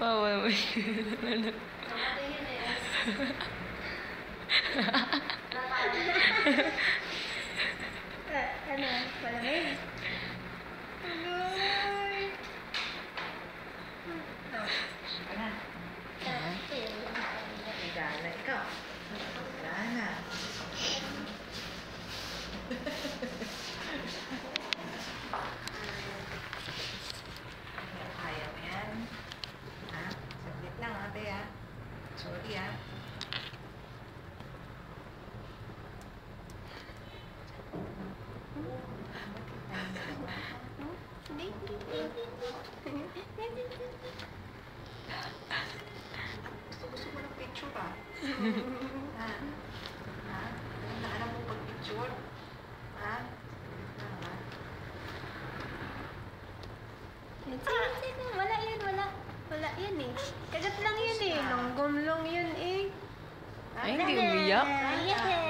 Wawa naman. Namatay yun eh. Ano? Malamig? Agoy! Ano? Gala, ikaw. Gala. Ayaw yan. Ha? Saglit lang, ate, ha? Sorry, ha? Gusto mo ng picture, ha? Ha? Ha? Alam mo pag-picture? Ha? Ha? Wala yun, wala. Wala yun eh. Kagat lang yun eh. Longgom lang yun eh. Ay, hindi umiyak. Yes.